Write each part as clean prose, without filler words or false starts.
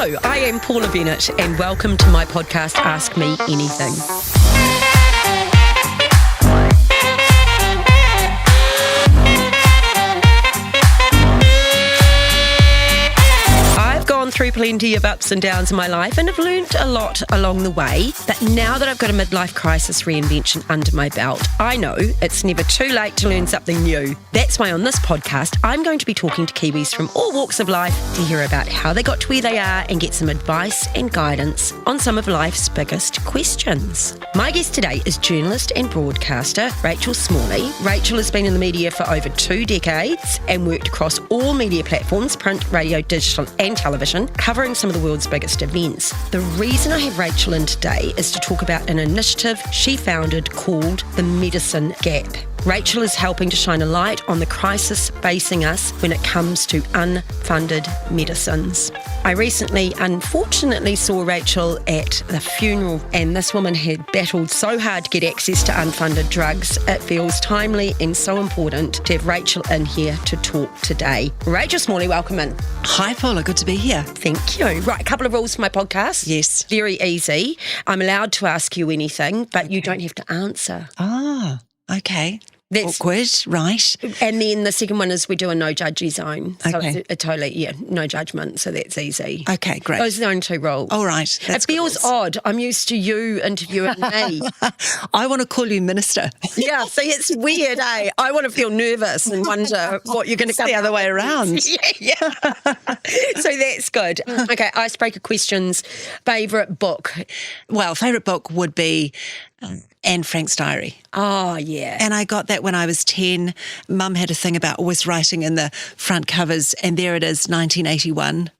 Hello, I am Paula Bennett and welcome to my podcast, Ask Me Anything. Through plenty of ups and downs in my life and have learnt a lot along the way. But now that I've got a midlife crisis reinvention under my belt, I know it's never too late to learn something new. That's why on this podcast, I'm going to be talking to Kiwis from all walks of life to hear about how they got to where they are and get some advice and guidance on some of life's biggest questions. My guest today is journalist and broadcaster Rachel Smalley. Rachel has been in the media for over 2 decades and worked across all media platforms, print, radio, digital and television, covering some of the world's biggest events. The reason I have Rachel in today is to talk about an initiative she founded called The Medicine Gap. Rachel is helping to shine a light on the crisis facing us when it comes to unfunded medicines. I recently, unfortunately, saw Rachel at the funeral, and this woman had battled so hard to get access to unfunded drugs. It feels timely and so important to have Rachel in here to talk today. Rachel Smalley, welcome in. Hi, Paula. Good to be here. Thank you. Right, a couple of rules for my podcast. Yes. Very easy. I'm allowed to ask you anything, but you don't have to answer. Ah, okay. That's awkward, right? And then the second one is we do a no judgy zone. So okay. It's a totally, no judgment. So that's easy. Okay, great. Those are the only 2 rules. All right. It feels odd. I'm used to you interviewing me. I want to call you minister. Yeah, see, it's weird, eh? I want to feel nervous and wonder what you're going to come the other way around. Yeah. So that's good. Okay, icebreaker questions. Favourite book? Well, favourite book would be Anne Frank's diary. Oh, yeah. And I got that when I was 10. Mum had a thing about always writing in the front covers, and there it is, 1981,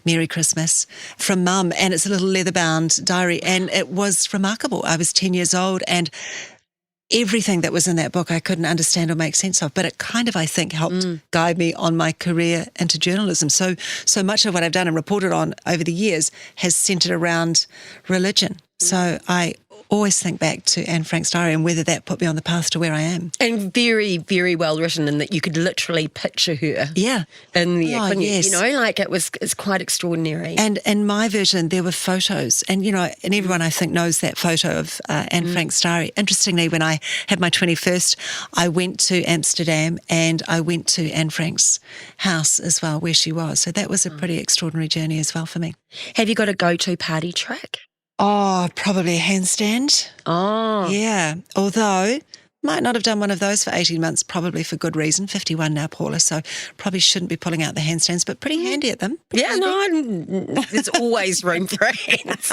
Merry Christmas, from Mum. And it's a little leather-bound diary, and it was remarkable. I was 10 years old, and everything that was in that book I couldn't understand or make sense of, but it kind of, I think, helped guide me on my career into journalism. So much of what I've done and reported on over the years has centred around religion. So I always think back to Anne Frank's diary and whether that put me on the path to where I am. And very, very well written in that you could literally picture her. Yeah. In there, oh, yes. You know, like it's quite extraordinary. And in my version, there were photos. And, and everyone I think knows that photo of Anne Frank's diary. Interestingly, when I had my 21st, I went to Amsterdam and I went to Anne Frank's house as well, where she was. So that was a pretty extraordinary journey as well for me. Have you got a go-to party trick? Oh, probably a handstand. Oh. Yeah. Although, might not have done one of those for 18 months, probably for good reason. 51 now, Paula, so probably shouldn't be pulling out the handstands, but pretty handy at them. Yeah, there's always room for hands.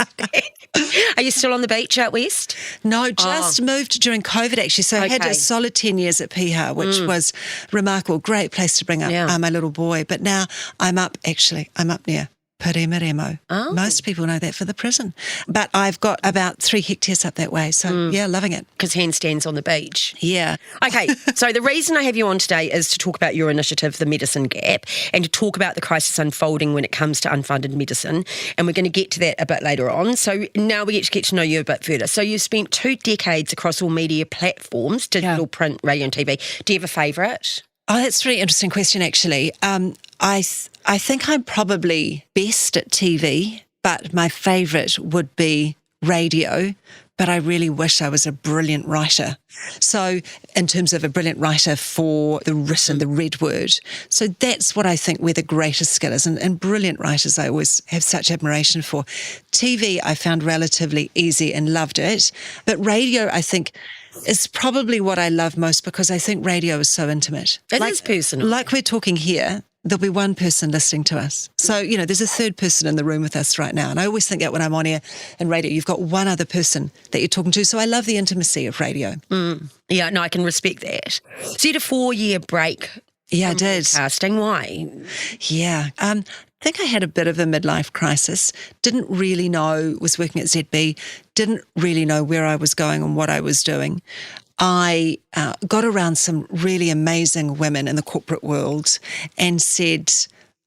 Are you still on the beach out west? No, just moved during COVID, actually. So I had a solid 10 years at Piha, which was remarkable. Great place to bring up my little boy. But now I'm up near Peremiremo. Oh. Most people know that for the prison. But I've got about 3 hectares up that way. So, yeah, loving it. Because handstands on the beach. Yeah. Okay, so the reason I have you on today is to talk about your initiative, The Medicine Gap, and to talk about the crisis unfolding when it comes to unfunded medicine. And we're going to get to that a bit later on. So now we get to know you a bit further. So you've spent 2 decades across all media platforms, digital, print, radio and TV. Do you have a favourite? Oh, that's a really interesting question, actually. I think I'm probably best at TV, but my favourite would be radio. But I really wish I was a brilliant writer. So in terms of a brilliant writer for the written, the read word. So that's what I think where the greatest skill is. And brilliant writers I always have such admiration for. TV I found relatively easy and loved it. But radio, I think, is probably what I love most because I think radio is so intimate. It is personal. Like we're talking here, there'll be one person listening to us. So, there's a third person in the room with us right now. And I always think that when I'm on air and radio, you've got one other person that you're talking to. So I love the intimacy of radio. Yeah, no, I can respect that. So you had a 4-year break. Yeah, I did. Casting. Why? Yeah. I think I had a bit of a midlife crisis. Didn't really know, was working at ZB, didn't really know where I was going and what I was doing. I got around some really amazing women in the corporate world and said,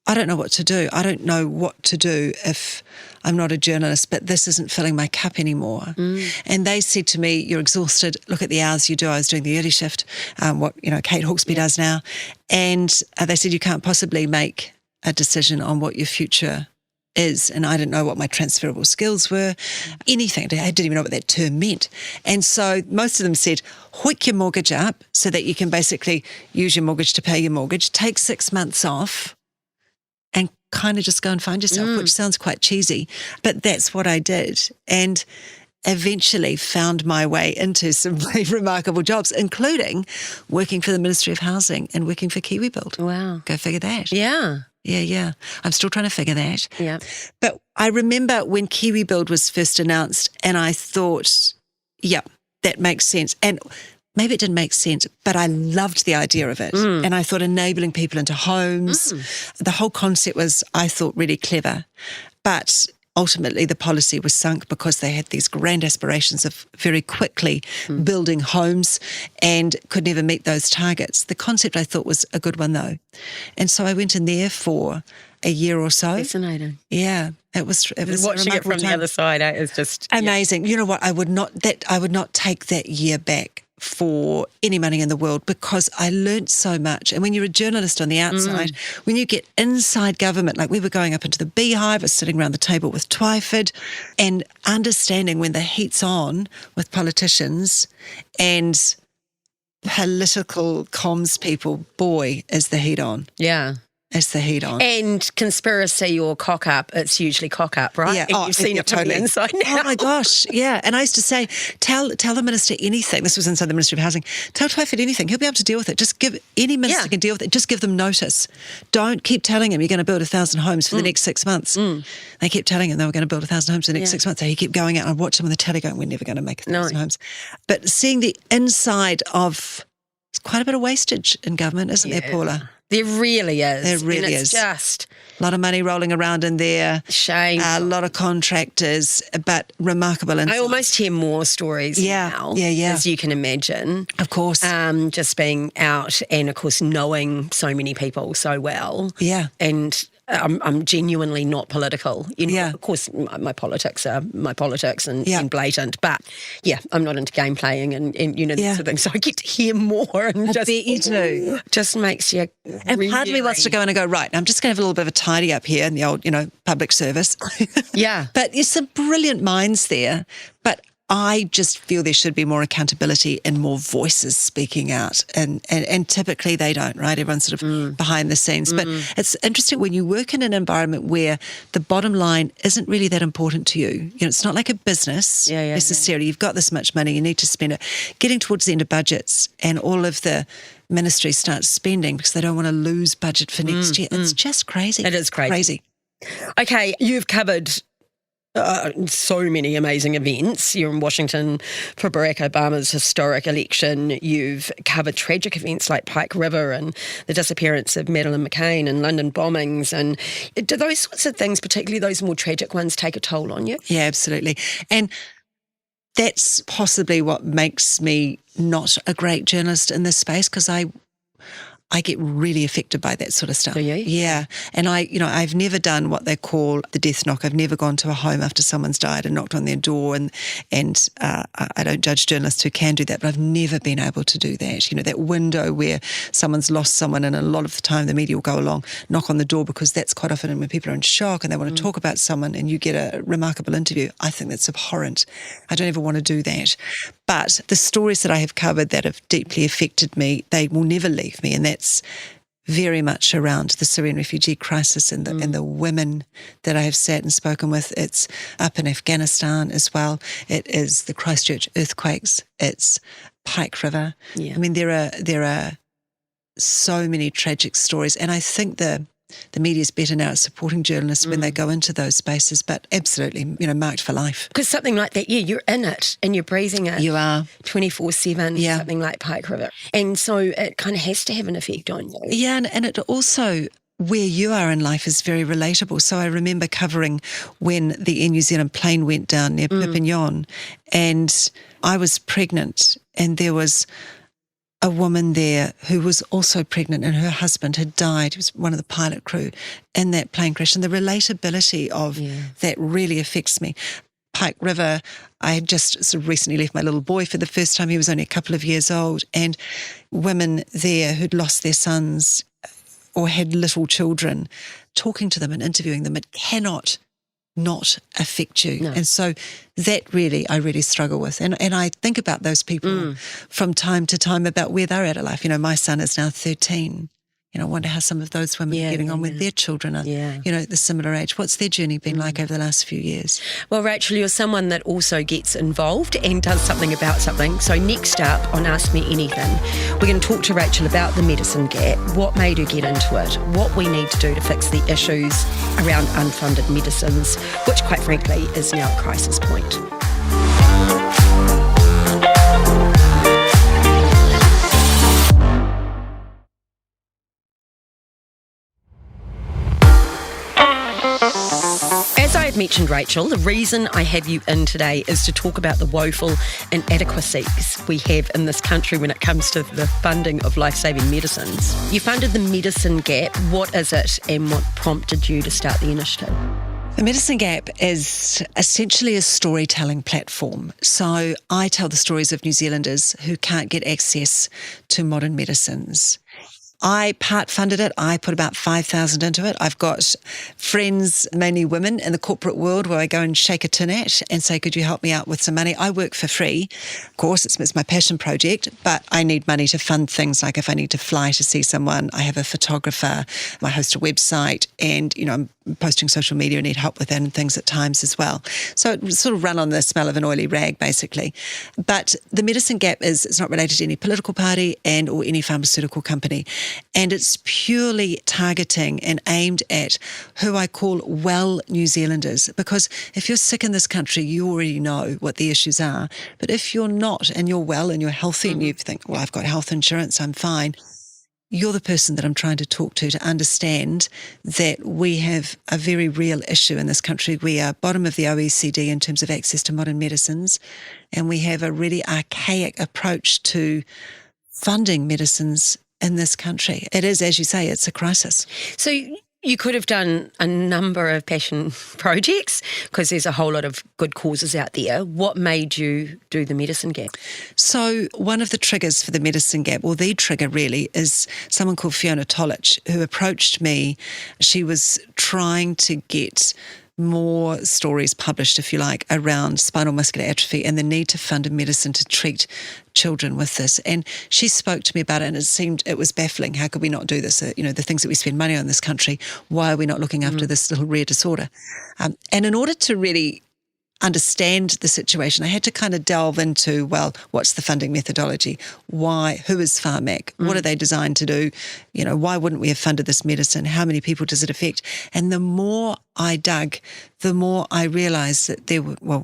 I don't know what to do. I don't know what to do if I'm not a journalist, but this isn't filling my cup anymore. And they said to me, you're exhausted. Look at the hours you do. I was doing the early shift, what Kate Hawkesby does now. And they said, you can't possibly make a decision on what your future is, and I didn't know what my transferable skills were, anything. I didn't even know what that term meant. And so most of them said, hoik your mortgage up so that you can basically use your mortgage to pay your mortgage, take 6 months off and kind of just go and find yourself, which sounds quite cheesy, but that's what I did. And eventually found my way into some very remarkable jobs, including working for the Ministry of Housing and working for KiwiBuild. Wow. Go figure that. Yeah. Yeah. I'm still trying to figure that. Yeah. But I remember when KiwiBuild was first announced and I thought, yeah, that makes sense. And maybe it didn't make sense, but I loved the idea of it. And I thought enabling people into homes, the whole concept was, I thought, really clever. But ultimately, the policy was sunk because they had these grand aspirations of very quickly building homes and could never meet those targets. The concept, I thought, was a good one, though. And so I went in there for a year or so. Fascinating. Yeah, it was Watching it from the other side, it's just amazing. You know what? I would not take that year back for any money in the world because I learnt so much. And when you're a journalist on the outside, when you get inside government, like we were going up into the beehive or sitting around the table with Twyford and understanding when the heat's on with politicians and political comms people, boy, is the heat on. Yeah. Is the heat on. And conspiracy or cock up, it's usually cock up, right? Yeah. And you've seen it from the inside now. Oh my gosh, yeah. And I used to say, tell the minister anything. This was inside the Ministry of Housing. Tell Twyford anything. He'll be able to deal with it. Just give any minister can deal with it. Just give them notice. Don't keep telling him you're going to build 1,000 homes for the next 6 months. They kept telling him they were going to build 1,000 homes for the next 6 months. So he kept going out and I'd watch him on the telly going, we're never going to make 1,000 homes. But seeing the inside of, it's quite a bit of wastage in government, isn't there, Paula? There really is. There really is. Just a lot of money rolling around in there. Shame. A lot of contractors, but remarkable insight. I almost hear more stories now, as you can imagine. Of course. Just being out and, of course, knowing so many people so well. Yeah. And I'm genuinely not political. You know, of course, my politics are my politics and blatant, but I'm not into game playing and that sort of thing. So I get to hear more and I bet you do. Just makes you. And part of me wants to go in and go, right, I'm just going to have a little bit of a tidy up here in the old, public service. Yeah. But there's some brilliant minds there. But I just feel there should be more accountability and more voices speaking out. And typically they don't, right? Everyone's sort of behind the scenes. But it's interesting when you work in an environment where the bottom line isn't really that important to you. It's not like a business necessarily. You've got this much money, you need to spend it. Getting towards the end of budgets and all of the ministries start spending because they don't want to lose budget for next year. It's just crazy. It is crazy. Okay, you've covered so many amazing events. You're in Washington for Barack Obama's historic election. You've covered tragic events like Pike River and the disappearance of Madeleine McCann and London bombings. And do those sorts of things, particularly those more tragic ones, take a toll on you? Yeah, absolutely. And that's possibly what makes me not a great journalist in this space because I get really affected by that sort of stuff. Do you? Yeah. And I've never done what they call the death knock. I've never gone to a home after someone's died and knocked on their door. And I don't judge journalists who can do that, but I've never been able to do that. That window where someone's lost someone and a lot of the time the media will go along, knock on the door because that's quite often when people are in shock and they want to talk about someone and you get a remarkable interview. I think that's abhorrent. I don't ever want to do that. But the stories that I have covered that have deeply affected me, they will never leave me. And that's very much around the Syrian refugee crisis and the women that I have sat and spoken with. It's up in Afghanistan as well. It is the Christchurch earthquakes. It's Pike River. Yeah. I mean, there are so many tragic stories. And I think the media is better now at supporting journalists when they go into those spaces, but absolutely, marked for life. Because something like that, you're in it and you're breathing it. You are. 24/7, something like Pike River. And so it kind of has to have an effect on you. Yeah, and it also, where you are in life is very relatable. So I remember covering when the Air New Zealand plane went down near Perpignan and I was pregnant and there was a woman there who was also pregnant and her husband had died. He was one of the pilot crew in that plane crash. And the relatability of that really affects me. Pike River, I had just sort of recently left my little boy for the first time. He was only a couple of years old. And women there who'd lost their sons or had little children, talking to them and interviewing them, it cannot not affect you. No. And so that really, I really struggle with. And I think about those people from time to time about where they're at in life. My son is now 13. I wonder how some of those women are getting on with their children are, at the similar age. What's their journey been like over the last few years? Well, Rachel, you're someone that also gets involved and does something about something. So next up on Ask Me Anything, we're going to talk to Rachel about the medicine gap, what made her get into it, what we need to do to fix the issues around unfunded medicines, which quite frankly is now a crisis point. As I have mentioned, Rachel, the reason I have you in today is to talk about the woeful inadequacies we have in this country when it comes to the funding of life-saving medicines. You funded the Medicine Gap. What is it and what prompted you to start the initiative? The Medicine Gap is essentially a storytelling platform. So I tell the stories of New Zealanders who can't get access to modern medicines. I part-funded it. I put about $5,000 into it. I've got friends, mainly women, in the corporate world where I go and shake a tin at and say, could you help me out with some money? I work for free. Of course, it's my passion project, but I need money to fund things like if I need to fly to see someone, I have a photographer, I host a website, and, I'm posting social media and need help with that and things at times as well. So it sort of run on the smell of an oily rag, basically. But the Medicine Gap it's not related to any political party or any pharmaceutical company. And it's purely targeting and aimed at who I call well New Zealanders. Because if you're sick in this country, you already know what the issues are. But if you're not and you're well and you're healthy and you think, well, I've got health insurance, I'm fine, you're the person that I'm trying to talk to understand that we have a very real issue in this country. We are bottom of the OECD in terms of access to modern medicines, and we have a really archaic approach to funding medicines in this country. It is, as you say, it's a crisis. So you could have done a number of passion projects because there's a whole lot of good causes out there. What made you do the Medicine Gap? So one of the triggers for the Medicine Gap, or the trigger really, is someone called Fiona Tolich who approached me. She was trying to get more stories published, if you like, around spinal muscular atrophy and the need to fund a medicine to treat children with this. And she spoke to me about it, and it was baffling. How could we not do this? The things that we spend money on in this country, why are we not looking after this little rare disorder? And in order to really understand the situation, I had to kind of delve into, well, what's the funding methodology? Why? Who is Pharmac? What are they designed to do? Why wouldn't we have funded this medicine? How many people does it affect? And the more I dug, the more I realised that there were,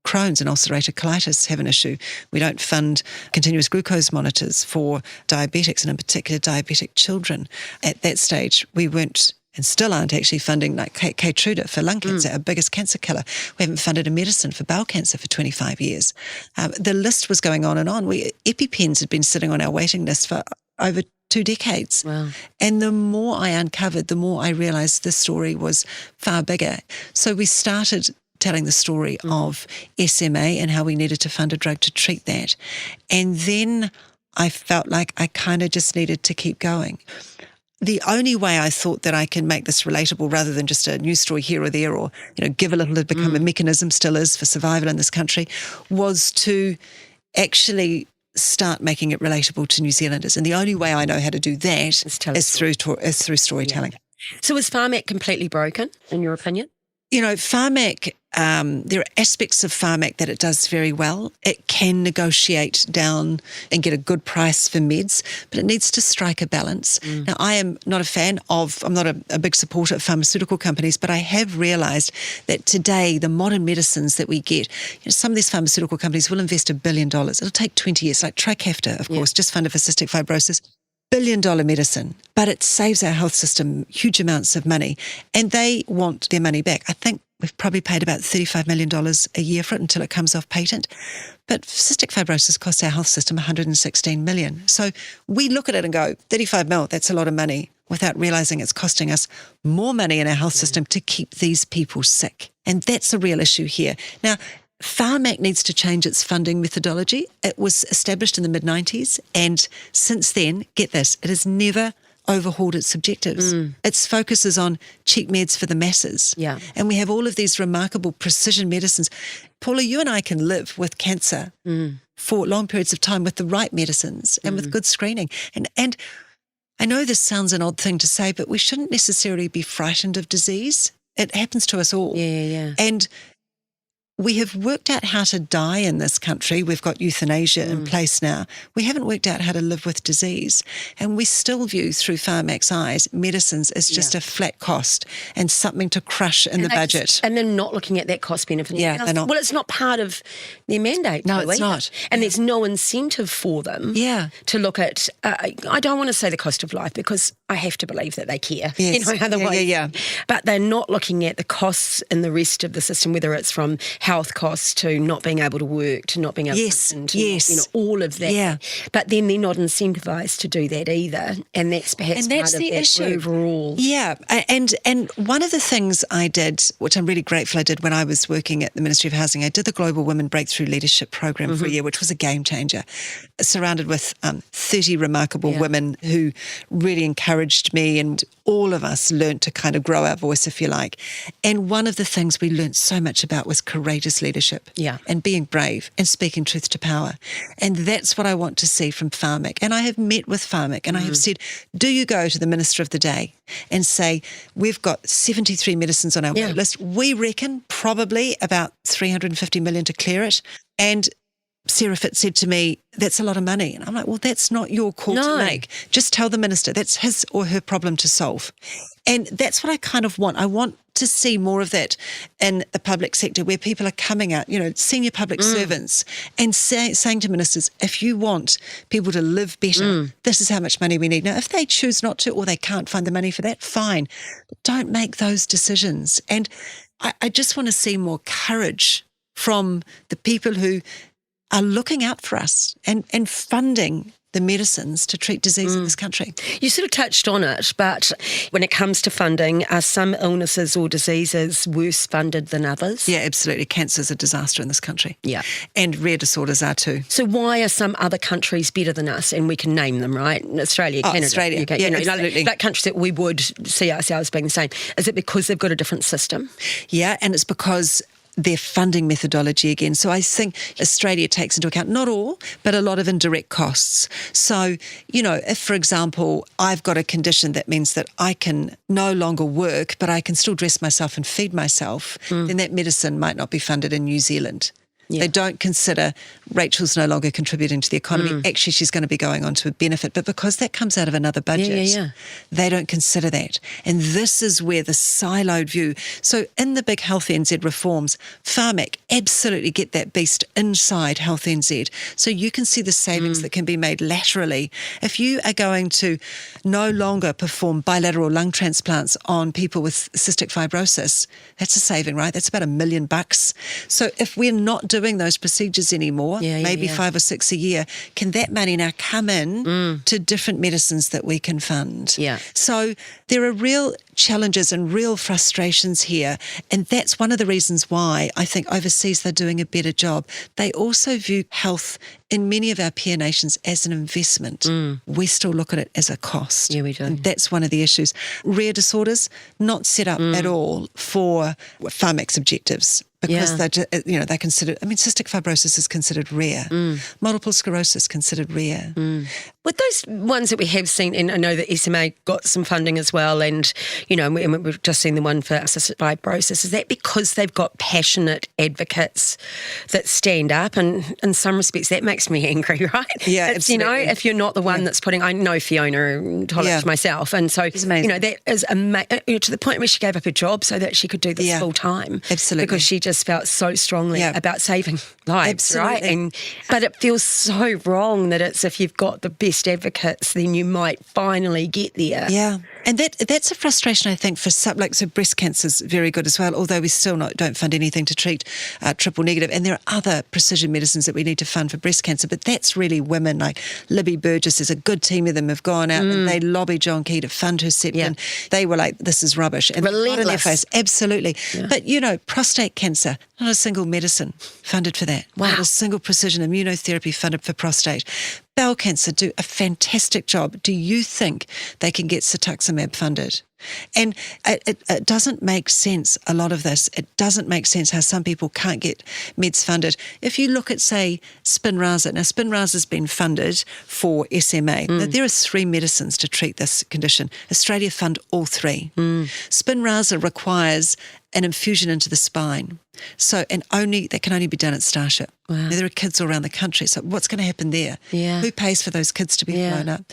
Crohn's and ulcerative colitis have an issue. We don't fund continuous glucose monitors for diabetics, and in particular diabetic children. At that stage, we weren't and still aren't actually funding like Keytruda for lung cancer, our biggest cancer killer. We haven't funded a medicine for bowel cancer for 25 years. The list was going on and on. EpiPens had been sitting on our waiting list for over 2 decades. Wow. And the more I uncovered, the more I realised the story was far bigger. So we started telling the story of SMA and how we needed to fund a drug to treat that. And then I felt like I kind of just needed to keep going. The only way I thought that I can make this relatable rather than just a news story here or there or, give a little to become a mechanism, still is, for survival in this country, was to actually start making it relatable to New Zealanders. And the only way I know how to do that is through storytelling. Yeah. So is Pharmac completely broken, in your opinion? Pharmac, there are aspects of Pharmac that it does very well. It can negotiate down and get a good price for meds, but it needs to strike a balance. Now, I am not I'm not a big supporter of pharmaceutical companies, but I have realised that today the modern medicines that we get, some of these pharmaceutical companies will invest $1 billion. It'll take 20 years, like Trikafta, of course, just funded for cystic fibrosis. $1 billion medicine, but it saves our health system huge amounts of money, and they want their money back. I think we've probably paid about $35 million a year for it until it comes off patent. But cystic fibrosis costs our health system $116 million. So we look at it and go, 35 mil, that's a lot of money, without realising it's costing us more money in our health system to keep these people sick. And that's a real issue here. Now, Pharmac needs to change its funding methodology. It was established in the mid-90s, and since then, get this, it has never overhauled its objectives. Its focus is on cheap meds for the masses. Yeah. And we have all of these remarkable precision medicines. Paula, you and I can live with cancer for long periods of time with the right medicines and with good screening. And I know this sounds an odd thing to say, but we shouldn't necessarily be frightened of disease. It happens to us all. Yeah. And we have worked out how to die in this country. We've got euthanasia in place now. We haven't worked out how to live with disease. And we still view, through Pharmac's eyes, medicines as just a flat cost and something to crush in the budget. And they're not looking at that cost benefit. Yeah, they're not. Well, it's not part of their mandate. No, really. it's not. And there's no incentive for them to look at, I don't want to say the cost of life because I have to believe that they care. Yes. Otherwise. Yeah. But they're not looking at the costs in the rest of the system, whether it's from health costs to not being able to work, to not being able to all of that. Yeah. But then they're not incentivised to do that either. And that's perhaps part of the issue overall. Yeah. And one of the things I did, which I'm really grateful I did when I was working at the Ministry of Housing, I did the Global Women Breakthrough Leadership Program for a year, which was a game changer, surrounded with 30 remarkable women who really encouraged me, and all of us learnt to kind of grow our voice, if you like. And one of the things we learnt so much about was courageous leadership and being brave and speaking truth to power. And that's what I want to see from Pharmac. And I have met with Pharmac and I have said, do you go to the Minister of the Day and say, we've got 73 medicines on our wait list. We reckon probably about 350 million to clear it. And Sarah Fitz said to me, that's a lot of money. And I'm like, well, that's not your call to make. Just tell the minister that's his or her problem to solve. And that's what I kind of want. I want to see more of that in the public sector where people are coming out, senior public servants, and saying to ministers, if you want people to live better, this is how much money we need. Now, if they choose not to or they can't find the money for that, fine. But don't make those decisions. And I just want to see more courage from the people who are looking out for us and funding the medicines to treat disease in this country. You sort of touched on it, but when it comes to funding, are some illnesses or diseases worse funded than others? Yeah, absolutely. Cancer is a disaster in this country. Yeah. And rare disorders are too. So why are some other countries better than us? And we can name them, right? Australia, Canada, Australia. UK, Absolutely. like countries that we would see ourselves being the same. Is it because they've got a different system? Yeah, and it's because their funding methodology again. So I think Australia takes into account, not all, but a lot of indirect costs. So, if, for example, I've got a condition that means that I can no longer work, but I can still dress myself and feed myself, then that medicine might not be funded in New Zealand. Yeah. They don't consider Rachel's no longer contributing to the economy. Actually, she's going to be going on to a benefit. But because that comes out of another budget, they don't consider that. And this is where the siloed view. So in the big Health NZ reforms, Pharmac absolutely get that beast inside Health NZ. So you can see the savings that can be made laterally. If you are going to no longer perform bilateral lung transplants on people with cystic fibrosis, that's a saving, right? That's about $1 million. So if we're not doing those procedures anymore, maybe 5 or 6 a year, can that money now come in to different medicines that we can fund? Yeah. So there are real challenges and real frustrations here, and that's one of the reasons why I think overseas they're doing a better job. They also view health in many of our peer nations as an investment. We still look at it as a cost. Yeah, we do. And that's one of the issues. Rare disorders, not set up at all for Pharmac's objectives. Because they're considered, cystic fibrosis is considered rare. Multiple sclerosis considered rare. With those ones that we have seen, and I know that SMA got some funding as well, and we've just seen the one for cystic fibrosis, is that because they've got passionate advocates that stand up? And in some respects, that makes me angry, right? Yeah, it's, absolutely. If you're not the one that's putting, I know Fiona Tollett myself, and so, that is amazing, to the point where she gave up her job so that she could do this full time. Absolutely. Because she just felt so strongly about saving lives, absolutely. right? But it feels so wrong that it's if you've got the best advocates, then you might finally get there. Yeah. And that's a frustration, I think, for so breast cancer is very good as well, although we still don't fund anything to treat triple negative. And there are other precision medicines that we need to fund for breast cancer, but that's really women like Libby Burgess. There's a good team of them have gone out and they lobby John Key to fund Herceptin. Yeah. They were like, this is rubbish. And relentless. In their face, absolutely. Yeah. But, prostate cancer, not a single medicine funded for that. Wow. Not a single precision immunotherapy funded for prostate. Bowel cancer do a fantastic job. Do you think they can get cetuximab funded? And it doesn't make sense, a lot of this. It doesn't make sense how some people can't get meds funded. If you look at, say, Spinraza. Now, Spinraza's been funded for SMA. Now, there are 3 medicines to treat this condition. Australia fund all 3. Spinraza requires an infusion into the spine. So, that can only be done at Starship. Wow. Now, there are kids all around the country. So what's going to happen there? Yeah. Who pays for those kids to be flown up?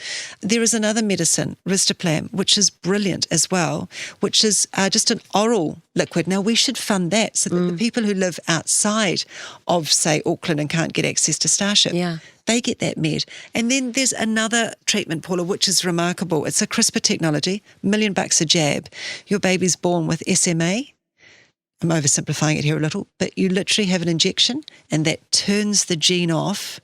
There is another medicine, Risdiplam, which is brilliant as well, which is just an oral liquid. Now, we should fund that so that the people who live outside of, say, Auckland and can't get access to Starship, they get that med. And then there's another treatment, Paula, which is remarkable. It's a CRISPR technology, $1 million a jab. Your baby's born with SMA. I'm oversimplifying it here a little, but you literally have an injection and that turns the gene off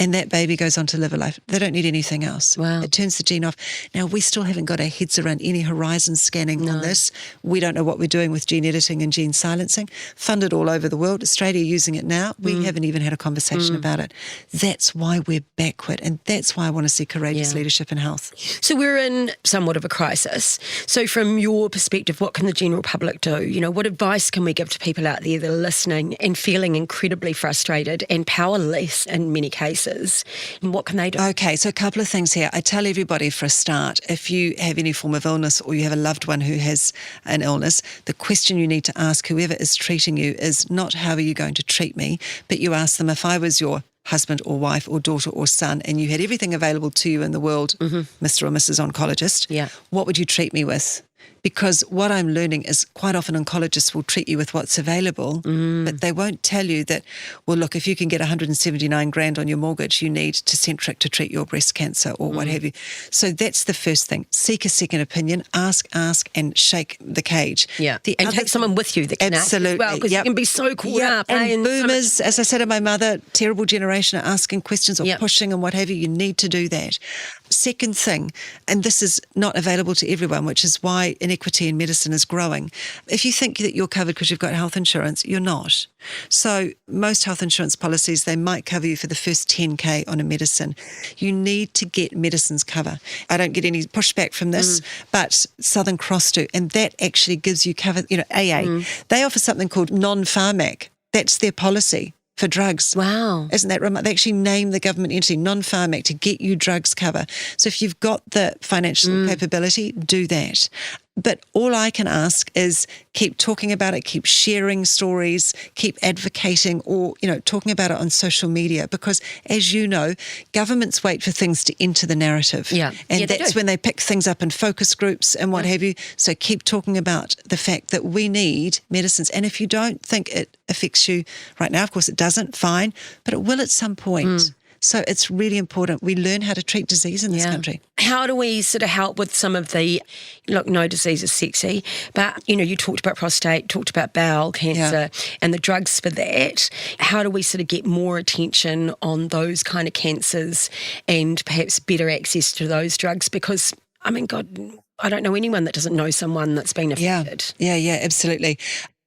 and that baby goes on to live a life. They don't need anything else. Wow. It turns the gene off. Now, we still haven't got our heads around any horizon scanning on this. We don't know what we're doing with gene editing and gene silencing. Funded all over the world. Australia using it now. We haven't even had a conversation about it. That's why we're backward, and that's why I want to see courageous leadership in health. So we're in somewhat of a crisis. So from your perspective, what can the general public do? What advice can we give to people out there that are listening and feeling incredibly frustrated and powerless in many cases? And what can they do? Okay, so a couple of things here. I tell everybody for a start, if you have any form of illness or you have a loved one who has an illness, the question you need to ask whoever is treating you is not how are you going to treat me, but you ask them, if I was your husband or wife or daughter or son and you had everything available to you in the world, Mr. or Mrs. Oncologist, what would you treat me with? Because what I'm learning is quite often oncologists will treat you with what's available, but they won't tell you that, well, look, if you can get 179 grand on your mortgage, you need Tecentriq to treat your breast cancer or what have you. So that's the first thing. Seek a second opinion, ask, and shake the cage. Yeah, and take someone with you that can absolutely, ask as well, because you can be so caught up. And boomers, as I said to my mother, terrible generation, are asking questions or pushing and what have you. You need to do that. Second thing, and this is not available to everyone, which is why inequity in medicine is growing. If you think that you're covered because you've got health insurance, you're not. So most health insurance policies, they might cover you for the first 10K on a medicine. You need to get medicines cover. I don't get any pushback from this, but Southern Cross do, and that actually gives you cover. AA, they offer something called non-pharmac. That's their policy for drugs. Wow. Isn't that remarkable? They actually name the government entity, non-pharmac, to get you drugs cover. So if you've got the financial capability, do that. But all I can ask is keep talking about it, keep sharing stories, keep advocating or, talking about it on social media because, as you know, governments wait for things to enter the narrative. Yeah. And that's when they pick things up in focus groups and what have you. So keep talking about the fact that we need medicines. And if you don't think it affects you right now, of course it doesn't, fine, but it will at some point. So it's really important we learn how to treat disease in this country. How do we sort of help with some of the, look, no disease is sexy, but, you talked about prostate, talked about bowel cancer and the drugs for that. How do we sort of get more attention on those kind of cancers and perhaps better access to those drugs? Because, I mean, God, I don't know anyone that doesn't know someone that's been affected. Yeah, absolutely.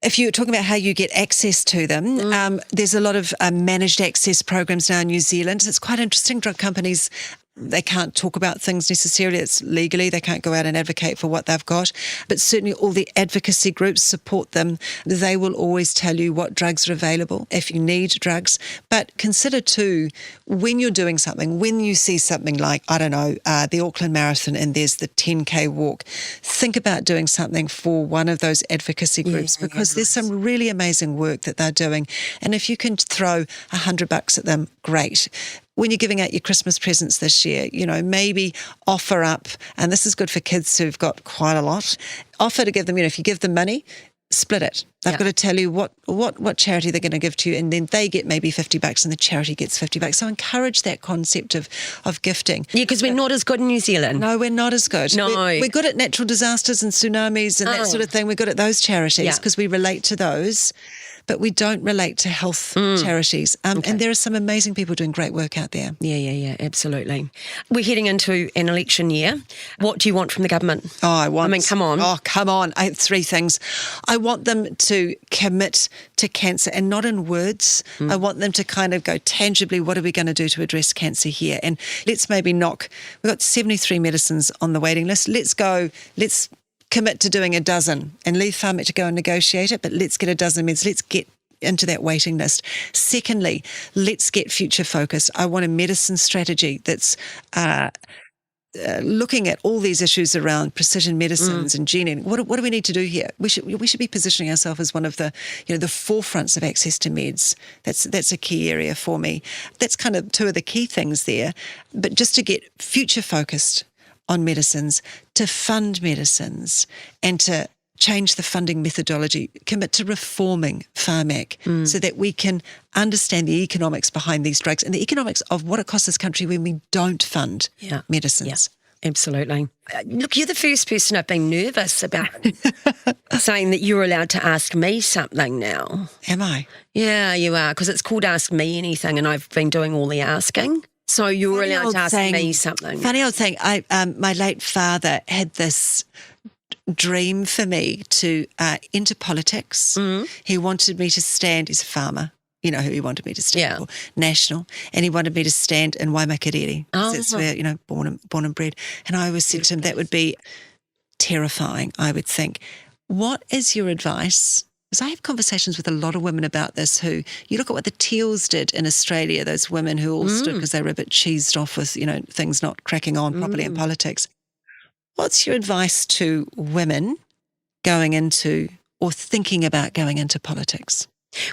If you're talking about how you get access to them, there's a lot of managed access programs now in New Zealand. It's quite interesting. Drug companies, they can't talk about things necessarily. It's legally. They can't go out and advocate for what they've got. But certainly all the advocacy groups support them. They will always tell you what drugs are available if you need drugs. But consider too, when you're doing something, when you see something like, I don't know, the Auckland Marathon and there's the 10K walk, think about doing something for one of those advocacy groups because there's some really amazing work that they're doing. And if you can throw $100 at them, great. When you're giving out your Christmas presents this year, maybe offer up, and this is good for kids who've got quite a lot, offer to give them, if you give them money, split it. They've got to tell you what charity they're going to give to you, and then they get maybe $50 and the charity gets $50. So encourage that concept of gifting. Yeah, because we're not as good in New Zealand. No, we're not as good. No. We're good at natural disasters and tsunamis and that sort of thing. We're good at those charities because we relate to those. But we don't relate to health charities. And there are some amazing people doing great work out there. Yeah, absolutely. We're heading into an election year. What do you want from the government? Come on. I have 3 things. I want them to commit to cancer, and not in words. I want them to kind of go tangibly, what are we going to do to address cancer here? And let's maybe we've got 73 medicines on the waiting list. Let's commit to doing a dozen and leave Pharmac to go and negotiate it, but let's get a dozen meds. Let's get into that waiting list. Secondly, let's get future focused. I want a medicine strategy that's looking at all these issues around precision medicines and gene editing. What do we need to do here? We should be positioning ourselves as one of the the forefronts of access to meds. That's a key area for me. That's kind of 2 of the key things there. But just to get future focused on medicines, to fund medicines, and to change the funding methodology, commit to reforming Pharmac so that we can understand the economics behind these drugs and the economics of what it costs this country when we don't fund medicines. Yeah, absolutely. Look, you're the first person I've been nervous about saying that you're allowed to ask me something now. Am I? Yeah, you are, because it's called Ask Me Anything, and I've been doing all the asking. So you're allowed to ask me something. Funny old thing. My late father had this dream for me to enter politics. He wanted me to stand. He's a farmer. You know who he wanted me to stand for? National. And he wanted me to stand in Waimakariri. That's where, born and bred. And I always said to him, that would be terrifying, I would think. What is your advice? Because I have conversations with a lot of women about this who, you look at what the Teals did in Australia, those women who all stood because they were a bit cheesed off with, things not cracking on properly in politics. What's your advice to women going into or thinking about going into politics?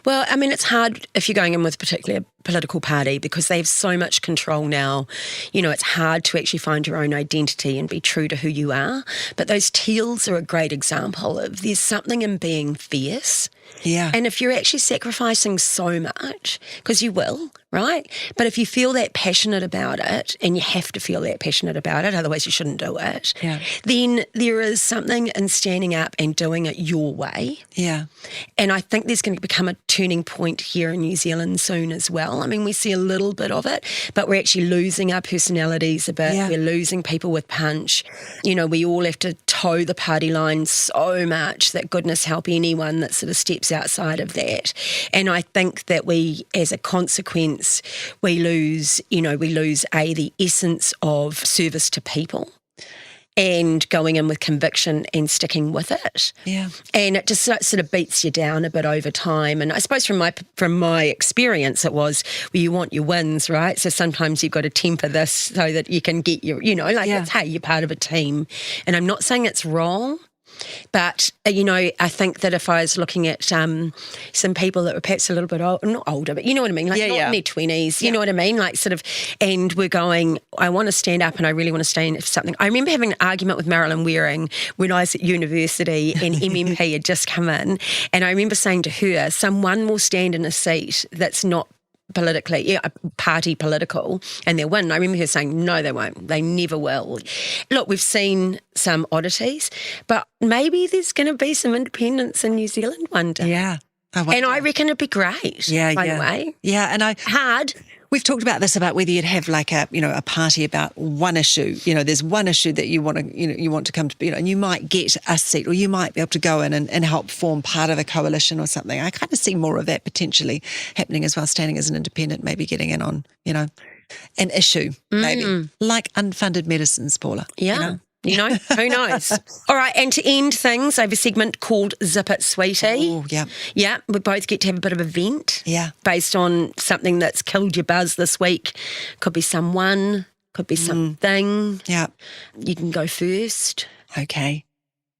Well, I mean, it's hard if you're going in with a particular political party because they have so much control now. It's hard to actually find your own identity and be true to who you are. But those Teals are a great example of there's something in being fierce. Yeah. And if you're actually sacrificing so much, because you will, right? But if you feel that passionate about it, and you have to feel that passionate about it, otherwise you shouldn't do it, then there is something in standing up and doing it your way. Yeah. And I think there's going to become a turning point here in New Zealand soon as well. I mean, we see a little bit of it, but we're actually losing our personalities a bit. Yeah. We're losing people with punch. We all have to toe the party line so much that goodness help anyone that sort of steps outside of that. And I think that we, as a consequence, we lose the essence of service to people and going in with conviction and sticking with it. Yeah. And it just sort of beats you down a bit over time. And I suppose from my experience, it was, you want your wins, right? So sometimes you've got to temper this so that you can get your, it's, hey, you're part of a team. And I'm not saying it's wrong, but, I think that if I was looking at some people that were perhaps a little bit not older, but you know what I mean, like not in their 20s, you know what I mean, like sort of, and we're going, I want to stand up and I really want to stand for something. I remember having an argument with Marilyn Waring when I was at university and MMP had just come in, and I remember saying to her, someone will stand in a seat that's not politically, party political, and they'll win. I remember her saying, no, they won't. They never will. Look, we've seen some oddities, but maybe there's going to be some independence in New Zealand one day. Yeah. And I reckon it'd be great, by the way. Yeah, and hard. We've talked about this, about whether you'd have like a party about one issue. There's one issue that you want to come to, and you might get a seat, or you might be able to go in and help form part of a coalition or something. I kind of see more of that potentially happening as well, standing as an independent, maybe getting in on, an issue, maybe. Like unfunded medicines, Paula. Yeah. Who knows? All right, and to end things, I have a segment called Zip It, Sweetie. Oh, yeah. Yeah, we both get to have a bit of a vent. Yeah. Based on something that's killed your buzz this week. Could be someone, could be something. Yeah. You can go first. Okay.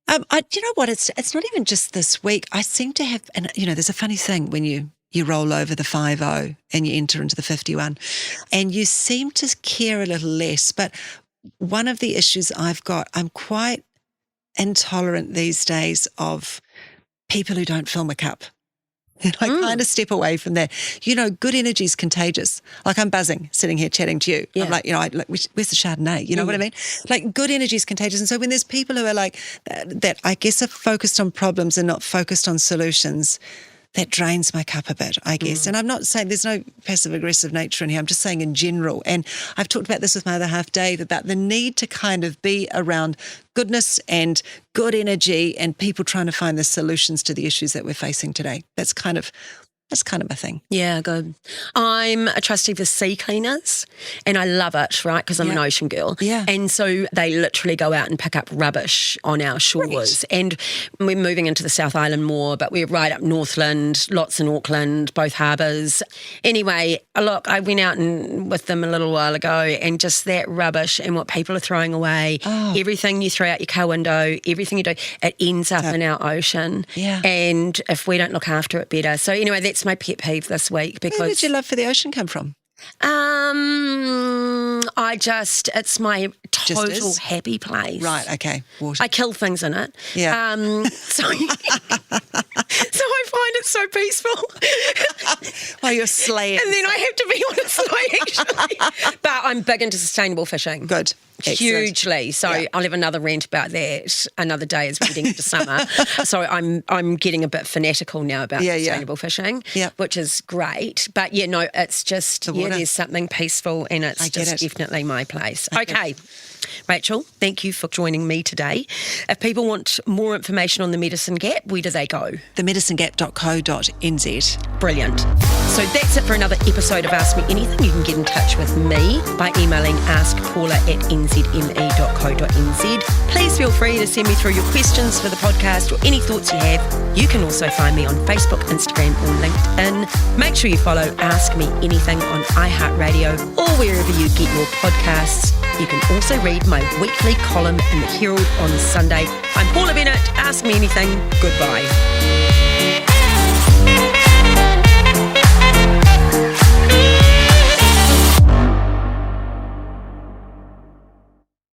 You know what? It's not even just this week. I seem to have, and there's a funny thing when you roll over the 50 and you enter into the 51, and you seem to care a little less, but one of the issues I've got, I'm quite intolerant these days of people who don't fill my cup. And I kind of step away from that. Good energy is contagious. Like I'm buzzing sitting here chatting to you. Yeah. I'm like, where's the Chardonnay? You know what I mean? Like good energy is contagious. And so when there's people who are like that, I guess are focused on problems and not focused on solutions, that drains my cup a bit, I guess. And I'm not saying there's no passive-aggressive nature in here. I'm just saying in general. And I've talked about this with my other half, Dave, about the need to kind of be around goodness and good energy and people trying to find the solutions to the issues that we're facing today. That's kind of my thing. Yeah, good. I'm a trustee for sea cleaners and I love it, right, because I'm an ocean girl. Yeah. And so they literally go out and pick up rubbish on our shores. Right. And we're moving into the South Island more, but we're right up Northland, lots in Auckland, both harbours. Anyway, look, I went out with them a little while ago and just that rubbish and what people are throwing away, everything you throw out your car window, everything you do, it ends up in our ocean. Yeah. And if we don't look after it better. So anyway, that's my pet peeve this week. Because where did your love for the ocean come from? It's my total happy place. Right, okay. Water. I kill things in it. Yeah. So I find it so peaceful. Oh, you're slaying. And then I have to be on a slow, actually. But I'm big into sustainable fishing. Good. Hugely. So I'll have another rant about that another day as we're getting into summer. So I'm getting a bit fanatical now about sustainable fishing, which is great. But it's just, there's something peaceful and it's just definitely my place. Okay. Rachel, thank you for joining me today. If people want more information on the Medicine Gap, where do they go? thenedicinegap.co.nz. Brilliant. So that's it for another episode of Ask Me Anything. You can get in touch with me by emailing askpaula@nzme.co.nz. Please feel free to send me through your questions for the podcast or any thoughts you have. You can also find me on Facebook, Instagram or LinkedIn. Make sure you follow Ask Me Anything on iHeartRadio or wherever you get your podcasts. You can also read my weekly column in the Herald on Sunday. I'm Paula Bennett. Ask Me Anything. Goodbye.